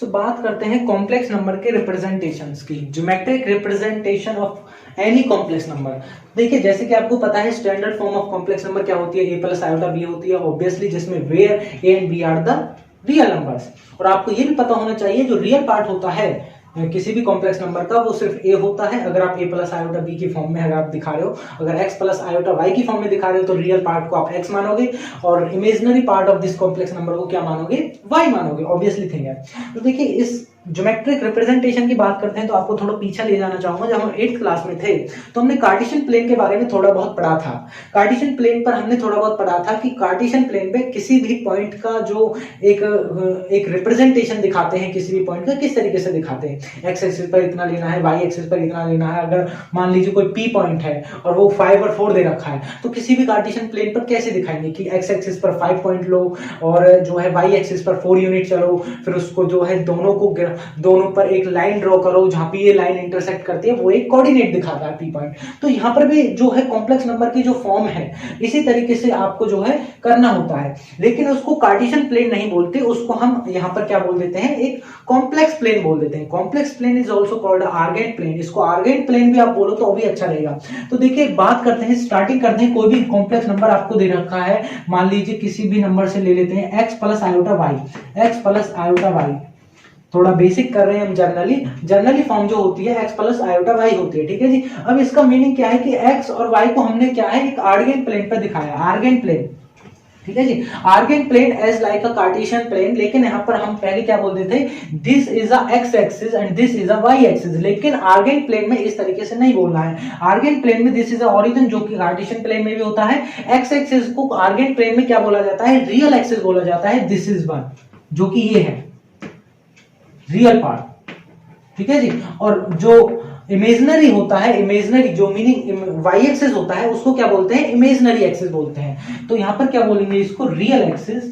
बात करते हैं कॉम्प्लेक्स नंबर के रिप्रेजेंटेशंस की, geometric representation of any complex number. देखिए जैसे कि आपको पता है standard form of complex number क्या होती है, ए प्लस आयोटा बी होती है ऑब्वियसली, जिसमें where A and B are the real numbers. और आपको ये भी पता होना चाहिए जो रियल पार्ट होता है किसी भी कॉम्प्लेक्स नंबर का वो सिर्फ ए होता है। अगर आप ए प्लस आयोटा बी की फॉर्म में अगर आप दिखा रहे हो, अगर एक्स प्लस आयोटा वाई की फॉर्म में दिखा रहे हो तो रियल पार्ट को आप एक्स मानोगे और imaginary part of this complex number को क्या मानोगे, वाई मानोगे, ऑब्वियसली थिंग है। तो देखिए इस ज्योमेट्रिक रिप्रेजेंटेशन की बात करते हैं तो आपको थोड़ा पीछे ले जाना चाहूंगा। जब हम 8th क्लास में थे तो हमने कार्टेशियन प्लेन के बारे में थोड़ा बहुत पढ़ा था। कार्टेशियन प्लेन पर हमने थोड़ा बहुत पढ़ा था कि कार्टेशियन प्लेन पे किसी भी पॉइंट का जो एक रिप्रेजेंटेशन दिखाते हैं, किसी भी पॉइंट का किस तरीके से दिखाते हैं। एक्स एक्सिस पर इतना लेना है, वाई एक्सिस पर इतना लेना है। अगर मान लीजिए कोई पी पॉइंट है और वो 5 और 4 दे रखा है तो किसी भी कार्टेशियन प्लेन पर कैसे दिखाएंगे कि एक्स एक्सिस पर 5 पॉइंट लो और जो है वाई एक्सिस पर 4 यूनिट चलो, फिर उसको जो है दोनों पर एक लाइन ड्रॉ करो जहां पे ये लाइन इंटरसेक्ट करती है, वो एक कोऑर्डिनेट दिखाता है पी पॉइंट। तो यहाँ पर भी जो है कॉम्प्लेक्स नंबर की जो फॉर्म है इसी तरीके से आपको जो है करना होता है, लेकिन उसको कार्टेशियन प्लेन नहीं बोलते, उसको हम यहाँ पर क्या बोल देते हैं, एक कॉम्प्लेक्स प्लेन बोल देते हैं। Complex plane is also called Argand plane. इसको आर्गेंट प्लेन भी आप बोलो तो भी अच्छा रहेगा। तो देखिए बात करते हैं, स्टार्टिंग करते हैं, कोई भी कॉम्प्लेक्स नंबर आपको दे रखा है, मान लीजिए किसी भी नंबर से ले लेते हैं x plus iota y, x plus iota y, थोड़ा बेसिक कर रहे हैं हम। जनरली फॉर्म जो होती है एक्स प्लस आयोटा वाई होती है, ठीक है जी। अब इसका मीनिंग क्या है कि एक्स और वाई को हमने क्या है एक आर्गेंट प्लेन पर दिखाया, आर्गेंट प्लेन, ठीक है जी। Argand plane as like a Cartesian plane, लेकिन यहाँ पर हम पहले क्या बोलते थे, this is a x axis and this is a y axis, लेकिन आर्गेंट प्लेन में इस तरीके से नहीं बोलना है। आर्गेंट प्लेन में दिस इज अ ओरिजिन, जो कि कार्टेशियन प्लेन में भी होता है। एक्स एक्सिस को आर्गेंट प्लेन में क्या बोला जाता है, रियल एक्सिस बोला जाता है। दिस इज वन, जो कि ये है रियल पार्ट, ठीक है जी। और जो इमेजिनरी होता है, इमेजिनरी जो मीनिंग वाई एक्सिस होता है उसको क्या बोलते हैं, इमेजिनरी एक्सिस बोलते हैं। तो यहां पर क्या बोलेंगे, इसको रियल एक्सिस,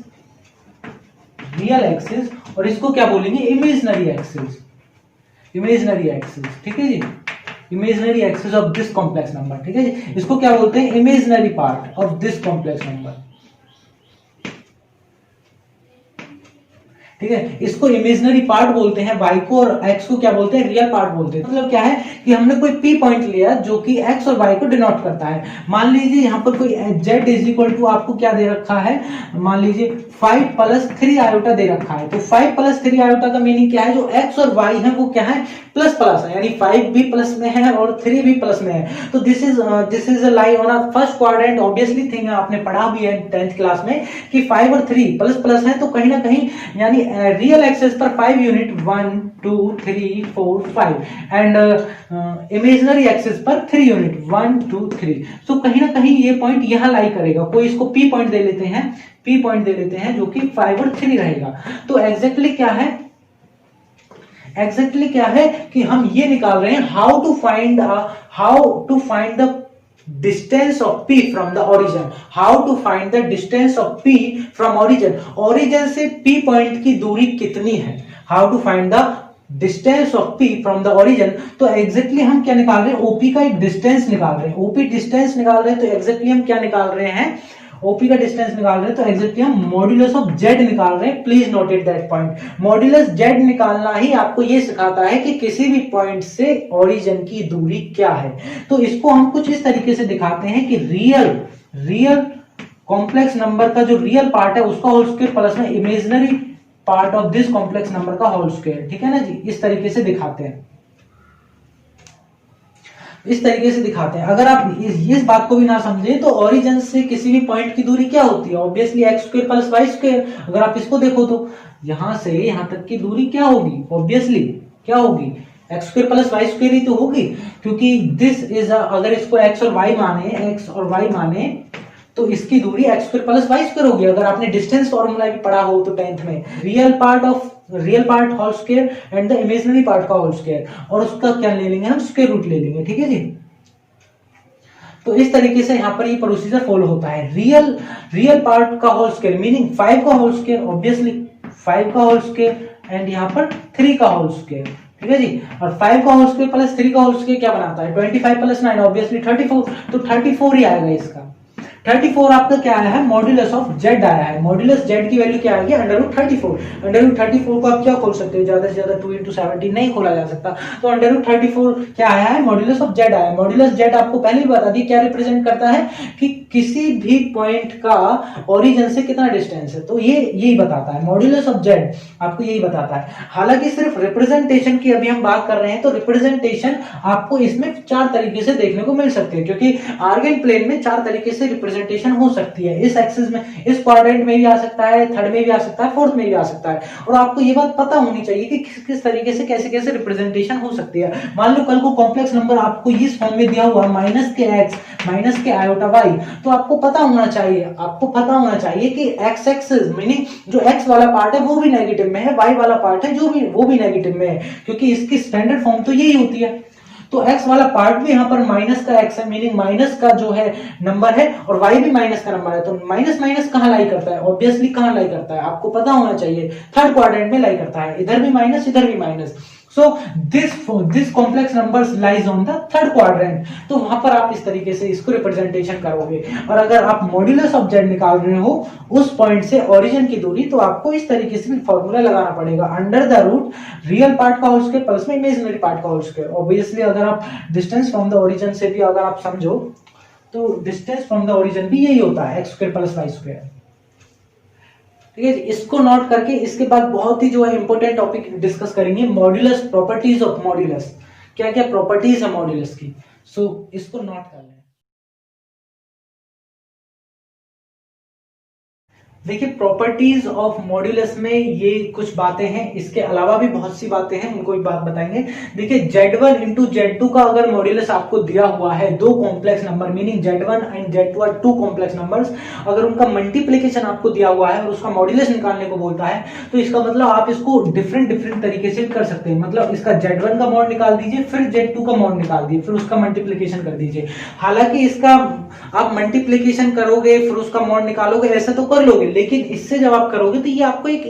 रियल एक्सिस, और इसको क्या बोलेंगे, इमेजिनरी एक्सिस, इमेजिनरी एक्सिस, ठीक है जी। Imaginary axis of this complex number, ठीक है जी। इसको क्या बोलते हैं, imaginary part of this complex number, ठीक है। इसको इमेजिनरी पार्ट बोलते हैं वाई को, और एक्स को क्या बोलते हैं, रियल पार्ट बोलते हैं। मतलब क्या है कि हमने कोई पी पॉइंट लिया जो कि एक्स और वाई को डिनोट करता है। मान लीजिए यहाँ पर कोई जेड इज इक्वल टू आपको क्या दे रखा है, मान लीजिए 5 + 3 आयोटा दे रखा है। तो 5 + 3 आयोटा का मीनिंग क्या है, जो एक्स और वाई है वो क्या है, प्लस प्लस है, यानी 5 भी प्लस में है और 3 भी प्लस में है। तो this is a lie on a first quadrant, obviously thing है, आपने पढ़ा भी है 10th क्लास में कि 5 और 3 प्लस प्लस है, तो कहीं ना कहीं यानी रियल एक्सिस पर 5 यूनिट 1 2 3 4 5 एंड इमेजिनरी एक्सिस पर 3 यूनिट 1 2 3। तो कहीं ना कहीं ये पॉइंट यहां लाई करेगा। कोई इसको पी पॉइंट दे लेते हैं, पी पॉइंट दे लेते हैं जो कि 5 और 3 रहेगा। तो एग्जैक्टली क्या है, एग्जैक्टली क्या है कि हम ये निकाल रहे हैं how to find the distance of p from the origin, how to find the distance of p from origin, origin से p पॉइंट की दूरी कितनी है, how to find the distance of p from the origin। तो exactly हम क्या निकाल रहे हैं, OP का एक डिस्टेंस निकाल रहे हैं, OP डिस्टेंस निकाल रहे हैं। तो एग्जैक्टली हम क्या निकाल रहे हैं, OP का डिस्टेंस निकाल रहे हैं। तो एग्जैक्टली हम मॉड्यूलस ऑफ Z निकाल रहे हैं। Please note it that point, modulus Z निकालना ही आपको ये सिखाता है कि किसी भी पॉइंट से ओरिजिन की दूरी क्या है। तो इसको हम कुछ इस तरीके से दिखाते हैं कि रियल कॉम्प्लेक्स नंबर का जो रियल पार्ट है उसका होल स्क्वायर प्लस में imaginary part of this complex number का होल स्क्वायर, ठीक है ना जी। इस तरीके से दिखाते हैं, इस तरीके से दिखाते हैं। अगर आप इस बात को भी ना समझे तो ओरिजिन से किसी भी पॉइंट की दूरी क्या होती है, ऑब्वियसली x² + y²। अगर आप इसको देखो तो यहां से यहां तक की दूरी क्या होगी, ऑब्वियसली क्या होगी, x² + y² ही तो होगी, क्योंकि दिस इज अगर इसको x और y माने तो इसकी दूरी x² + y² होगी। अगर आपने डिस्टेंस फॉर्मूला भी पढ़ा हो तो 10th में, real part whole square and the imaginary part का होल स्क्वायर, और उसका क्या ले लेंगे हम, स्क्वायर रूट ले लेंगे, ठीक है जी। तो इस तरीके से यहाँ पर ये प्रोसीजर फॉलो होता है। रियल पार्ट का होल स्क्वायर मीनिंग 5 का होल स्क्वायर, ऑब्वियसली 5 का होल स्क्वायर एंड यहाँ पर 3 का होल स्क्वायर, ठीक है जी। और 5 का होल स्क्वायर प्लस 3 का होल स्क्वायर क्या बनाता है, 25 + 9 ऑब्वियसली 34। तो 34 ही आएगा इसका, 34 आपका क्या आया है, मॉड्यूलस ऑफ जेड आया है। मॉड्यूलस जेड की वैल्यू क्या आ गया, √34। √34 को आप क्या खोल सकते हो, ज्यादा से ज्यादा 2 × 17 नहीं खोला जा सकता, तो √34 क्या आया है, मॉड्यूलस ऑफ जेड आया है। मॉड्यूलस जेड आपको पहले भी बता दी क्या रिप्रेजेंट करता है कि किसी भी पॉइंट का ओरिजिन से कितना डिस्टेंस है, तो ये यही बताता है। मॉड्यूलस ऑफ जेड आपको यही बताता है। हालांकि सिर्फ रिप्रेजेंटेशन की अभी हम बात कर रहे हैं, तो रिप्रेजेंटेशन आपको इसमें 4 तरीके से देखने को मिल सकती है, क्योंकि आर्गन प्लेन में 4 तरीके से रिप्रेजेंटेशन हो सकती है। इस एक्सिस में, इस क्वाड्रेंट में भी आ सकता है, थर्ड में भी आ सकता है, फोर्थ में भी आ सकता है। और आपको ये बात पता होनी चाहिए कि किस किस तरीके से कैसे कैसे रिप्रेजेंटेशन हो सकती है। मान लो कल को कॉम्प्लेक्स नंबर आपको इस फॉर्म में दिया हुआ -(x) -(i), तो आपको पता होना चाहिए कि x एक्सिस मीनिंग जो x वाला पार्ट है वो भी नेगेटिव में है, y वाला पार्ट है जो भी वो भी नेगेटिव में है, क्योंकि इसकी स्टैंडर्ड फॉर्म तो यही होती है। तो x वाला पार्ट भी यहाँ पर माइनस का x है, मीनिंग माइनस का जो है नंबर है, और y भी माइनस का नंबर है, तो माइनस माइनस कहाँ लाई करता है, ऑब्वियसली कहाँ लाई करता है, आपको पता होना चाहिए, थर्ड क्वाड्रेंट में लाई करता है। इधर भी माइनस, इधर भी minus, so this complex numbers lies on the third quadrant. तो वहां पर आप इस तरीके से इसको रिप्रेजेंटेशन करोगे। और अगर आप मॉड्यूलस ऑफ जेड निकाल रहे हो उस पॉइंट से ओरिजिन की दूरी, तो आपको इस तरीके से भी फॉर्मूला लगाना पड़ेगा, under the root real part का होल स्क्वायर प्लस में इमेजिनरी पार्ट का होल स्क्वायर। ऑब्वियसली अगर आप डिस्टेंस फ्रॉम द ओरिजिन से भी अगर आप समझो, तो डिस्टेंस फ्रॉम द ओरिजिन भी यही होता है, x² + y²। ठीक है, इसको नोट करके इसके बाद बहुत ही जो है इंपॉर्टेंट टॉपिक डिस्कस करेंगे, मॉड्यूलस, प्रॉपर्टीज ऑफ मॉड्यूलस, क्या क्या प्रॉपर्टीज है मॉड्यूलस की। सो इसको नोट कर लें। देखिए, प्रॉपर्टीज ऑफ मॉड्यूलस में ये कुछ बातें हैं, इसके अलावा भी बहुत सी बातें हैं, उनको भी बात बताएंगे। देखिए, Z1 × Z2 का अगर मॉड्यूलस आपको दिया हुआ है, दो complex number meaning Z1 and Z2 are 2 complex numbers, अगर उनका मल्टीप्लीकेशन आपको दिया हुआ है और उसका मॉड्यूलस निकालने को बोलता है, तो इसका मतलब आप इसको डिफरेंट तरीके से कर सकते हैं। मतलब इसका Z1 का मॉड निकाल दीजिए, फिर Z2 का मॉड निकाल दीजिए, फिर उसका मल्टीप्लीकेशन कर दीजिए। हालांकि इसका आप मल्टीप्लीकेशन करोगे फिर उसका मॉड निकालोगे, ऐसा तो कर लोगे, लेकिन इससे जब आप करोगे तो ये आपको एक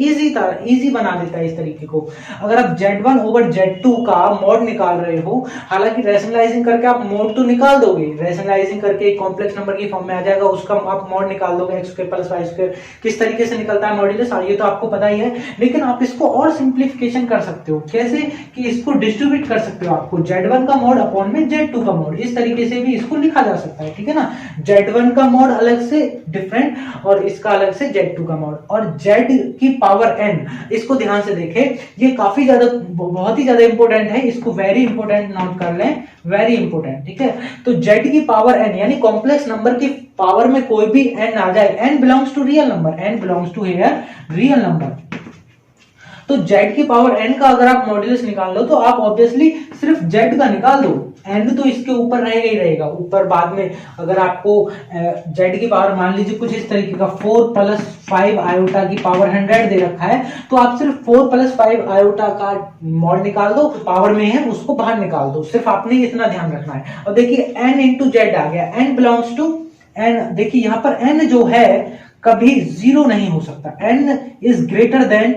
इजी बना देता है इस तरीके को। अगर आप Z1 / Z2 का मॉड निकाल रहे हो, हालांकि रैशनलाइजिंग करके आप मॉड तो निकाल दोगे, रैशनलाइजिंग करके एक कॉम्प्लेक्स नंबर की फॉर्म में आ जाएगा, उसका आप मॉड निकाल दोगे, x² + y²। किस तरीके से निकलता है मॉड्यूलस, ये तो आपको पता ही है, लेकिन आप इसको और सिंप्लीफिकेशन कर सकते हो। कैसे कि इसको डिस्ट्रीब्यूट कर सकते हो, आपको Z1 का मॉड अपॉन में Z2 का मॉड, इस तरीके से भी इसको लिखा जा सकता है। ठीक है ना, Z1 का मॉड अलग से डिफरेंट और इसका अलग से Z2 का मॉड। और Z की पावर n, इसको ध्यान से देखें, ये काफी ज्यादा बहुत ही ज्यादा इंपॉर्टेंट है, इसको वेरी इंपॉर्टेंट नोट कर लें, वेरी इंपॉर्टेंट। ठीक है, तो Z की पावर n यानी कॉम्प्लेक्स नंबर की पावर में कोई भी n आ जाए, n belongs to real number, n belongs to here real number. तो Z की पावर n का अगर आप मॉड्यूलस निकाल लो, तो आप ऑब्वियसली सिर्फ Z का निकाल दो, n तो इसके ऊपर रहेगा ही रहेगा। ऊपर बाद में अगर आपको Z की पावर मान लीजिए कुछ इस तरीके का 4 + 5 आयोटा की पावर 100 दे रखा है, तो आप सिर्फ 4 + 5 आयोटा का मॉड निकाल दो, पावर में है उसको बाहर निकाल दो, सिर्फ आपने इतना ध्यान रखना है। और देखिए n × Z आ गया, n बिलोंग्स टू n। देखिए यहाँ पर n जो है कभी 0 नहीं हो सकता, n is greater than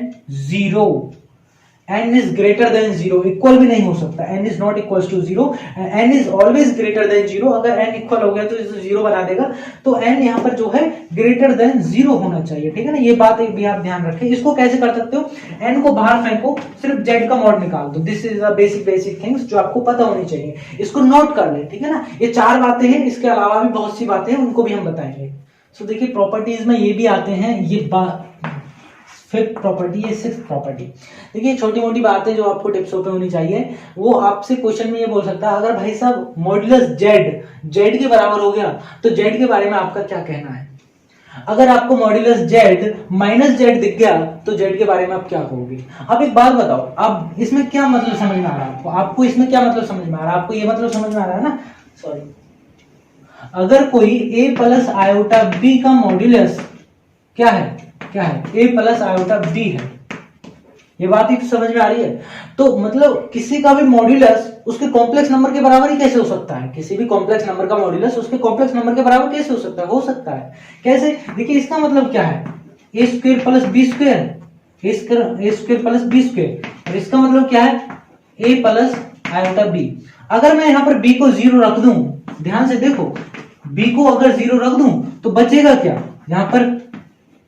0, n is greater than 0, equal भी नहीं हो सकता, n is not equals to 0, n is always greater than 0। अगर n इक्वल हो गया तो इसे 0 बना देगा, तो n यहाँ पर जो है ग्रेटर देन 0 होना चाहिए। ठीक है ना, ये बात एक भी आप ध्यान रखें। इसको कैसे कर सकते हो, n को बाहर फेंको, सिर्फ Z का मॉड निकाल दो। This is the basic things जो आपको पता होनी चाहिए, इसको नोट कर ले। ठीक है ना, ये 4 बातें हैं, इसके अलावा भी बहुत सी बातें हैं, उनको भी हम बताएंगे। सो देखिए, प्रॉपर्टीज में ये भी आते हैं, ये 5th प्रॉपर्टी, ये 6th प्रॉपर्टी। देखिए, छोटी मोटी बातें जो आपको टिप्सों पे होनी चाहिए, वो आपसे क्वेश्चन में ये बोल सकता है, अगर भाई साहब मॉड्यूलस Z के बराबर हो गया, तो Z के बारे में आपका क्या कहना है। अगर आपको मॉड्यूलस Z -Z दिख गया, तो Z के बारे में आप क्या कहोगे। अब एक बात बताओ, अब इसमें क्या मतलब समझ में आ रहा है आपको इसमें क्या मतलब समझ में आ रहा है, आपको ये मतलब समझ में आ रहा है ना, सॉरी। अगर कोई a + i b का मॉड्यूलस क्या है a + i b है, ये बात ही तो समझ में आ रही है। तो मतलब किसी का भी मॉड्यूलस उसके कॉम्प्लेक्स नंबर के बराबर ही कैसे हो सकता है, किसी भी कॉम्प्लेक्स नंबर का मॉड्यूलस उसके कॉम्प्लेक्स नंबर के बराबर कैसे हो सकता है, कैसे। देखिए, इसका मतलब क्या है, a² + b², a² + b², और इसका मतलब क्या है, a + i b। अगर मैं यहाँ पर b को 0 रख दूं, ध्यान से देखो, बी को अगर 0 रख दूं तो बचेगा क्या, यहां पर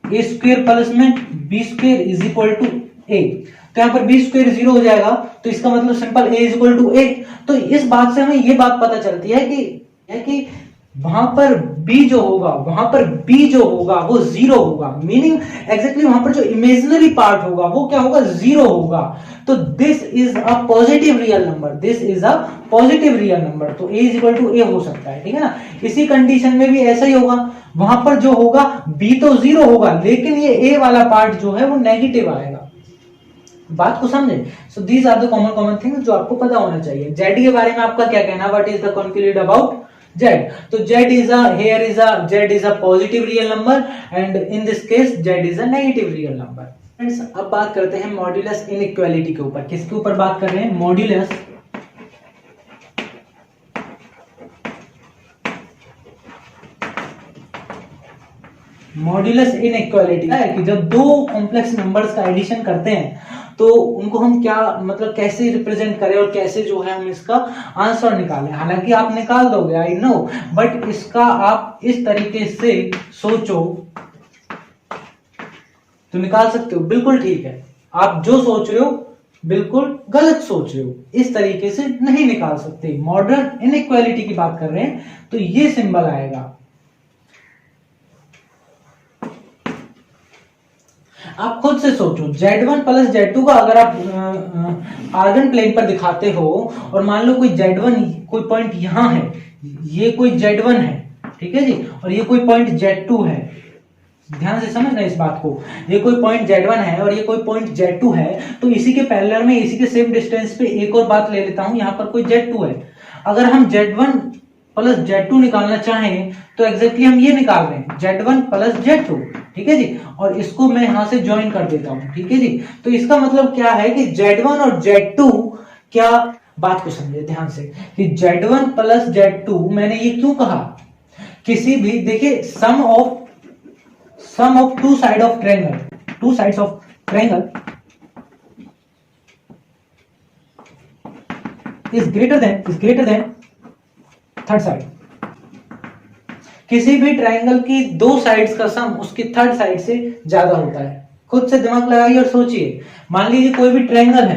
ए स्क्वायर प्लस में b square is equal to a, तो यहां पर बी स्क्वायर 0 हो जाएगा, तो इसका मतलब simple a is equal to a. तो इस बात से हमें ये बात पता चलती है कि वहां पर b जो होगा, वहां पर b जो होगा वो 0 होगा, मीनिंग एग्जैक्टली वहां पर जो इमेजिनरी पार्ट होगा वो क्या होगा, 0 होगा। तो this is a positive real number, this is a positive real number, तो a इज इक्वल टू ए हो सकता है, ठीक है ना। इसी कंडीशन में भी ऐसा ही होगा, वहां पर जो होगा b तो 0 होगा, लेकिन ये a वाला पार्ट जो है वो नेगेटिव आएगा। बात को समझे। So these are the common things जो आपको पता होना चाहिए। जेड के बारे में आपका क्या कहना, what is the conclude about z? तो z is a positive real number and in this case z is a negative real number. Friends अब बात करते हैं मॉड्यूलस इनइक्वालिटी के ऊपर। किसके ऊपर बात कर रहे हैं, मॉड्यूलस इनइक्वालिटी है कि जब दो कॉम्प्लेक्स नंबर्स का एडिशन करते हैं तो उनको हम क्या मतलब कैसे रिप्रेजेंट करें और कैसे जो है हम इसका आंसर निकालें। हालांकि आप निकाल दोगे, आई नो, बट इसका आप इस तरीके से सोचो तो निकाल सकते हो, बिल्कुल ठीक है। आप जो सोच रहे हो बिल्कुल गलत सोच रहे हो, इस तरीके से नहीं निकाल सकते। मॉडर्न इनइक्वालिटी की बात कर रहे हैं तो ये सिंबल आएगा। आप खुद से सोचो, Z1 प्लस Z2 का अगर आप आर्गन प्लेन पर दिखाते हो और मान लो कोई Z1 कोई पॉइंट यहां है, ये कोई Z1 है, ठीक है जी, और ये कोई पॉइंट Z2 है। ध्यान से समझना इस बात को, ये कोई पॉइंट Z1 है और ये कोई पॉइंट Z2 है, तो इसी के पैरेलल में इसी के सेम डिस्टेंस पे एक और बात ले लेता हूं, यहां पर कोई Z2 है। अगर हम Z1 प्लस Z2 निकालना चाहें तो एग्जैक्टली हम ये निकाल रहे हैं, Z1 प्लस Z2, ठीक है जी, और इसको मैं यहां से ज्वाइन कर देता हूं, ठीक है जी। तो इसका मतलब क्या है कि Z1 और Z2, क्या बात को समझे ध्यान से कि Z1 प्लस Z2 मैंने ये क्यों कहा, किसी भी देखिए sum of two side of triangle, two sides of triangle is greater than third side. किसी भी ट्रायंगल की दो साइड्स का सम उसकी थर्ड साइड से ज्यादा होता है। खुद से दिमाग लगाइए और सोचिए, मान लीजिए कोई भी ट्रायंगल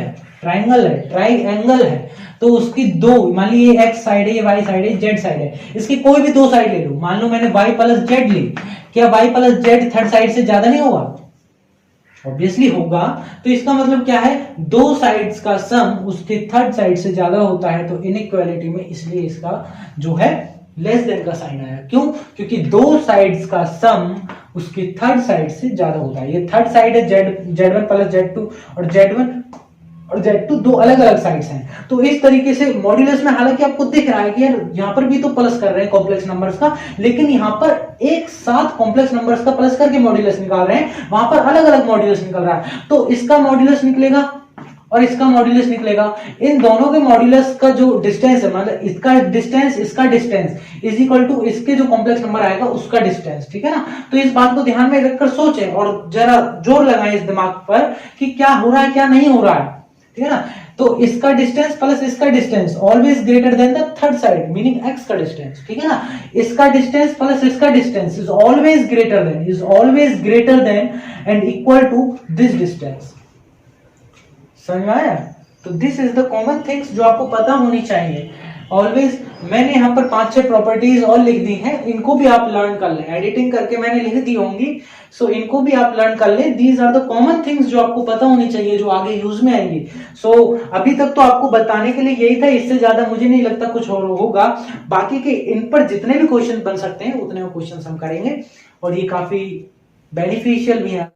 है, तो उसकी दो, मान लीजिए ये एक्स साइड है, ये वाई साइड है, जेड साइड है, इसकी कोई भी दो साइड ले लो। मान लो मैंने वाई प्लस जेड ली, क्या y plus z third side से ज्यादा नहीं होगा? ऑब्वियसली होगा। तो इसका मतलब क्या है, दो साइड्स का सम उसके थर्ड साइड से ज्यादा होता है। तो इनइक्वालिटी में इसलिए इसका जो है लेस देन का साइन आया। क्यों? क्योंकि दो साइड्स का सम उसकी थर्ड साइड से ज्यादा होता है। ये थर्ड साइड है Z1 प्लस Z2, और Z1 और Z2 दो अलग अलग साइड्स हैं। तो इस तरीके से मॉड्यूलस में हालांकि आपको दिख रहा है कि यार यहाँ पर भी तो प्लस कर रहे हैं कॉम्प्लेक्स नंबर्स का, लेकिन यहाँ पर एक साथ कॉम्प्लेक्स नंबर्स का प्लस करके मॉड्यूलस निकाल रहे हैं, वहां पर अलग अलग मॉड्यूलस निकल रहा है। तो इसका मॉड्यूलस निकलेगा और इसका मॉड्यूलस निकलेगा। इन दोनों के मॉड्यूलस का जो डिस्टेंस है, मतलब इसका डिस्टेंस इज इक्वल टू इसके जो कॉम्प्लेक्स नंबर आएगा उसका डिस्टेंस, ठीक है ना। तो इस बात को ध्यान में रखकर सोचें और जरा जोर लगाएं इस दिमाग पर कि क्या हो रहा है क्या नहीं हो रहा है, ठीक है ना। तो इसका डिस्टेंस प्लस इसका distance always greater than the third side, meaning x का डिस्टेंस, ठीक है ना। इसका डिस्टेंस प्लस इसका distance is always greater than and equal to this distance. समझ में आया? तो this is the common things जो आपको पता होनी चाहिए ऑलवेज। मैंने यहाँ पर 5-6 प्रॉपर्टीज और लिख दी हैं, इनको भी आप लर्न कर लें। एडिटिंग करके मैंने लिख दी होंगी, सो इनको भी आप लर्न कर लें। These are the common things जो आपको पता होनी चाहिए, जो आगे यूज में आएंगी। सो अभी तक तो आपको बताने के लिए यही था, इससे ज्यादा मुझे नहीं लगता कुछ और होगा। बाकी के इन पर जितने भी क्वेश्चन बन सकते हैं उतने क्वेश्चन हम करेंगे, और ये काफी बेनिफिशियल भी है।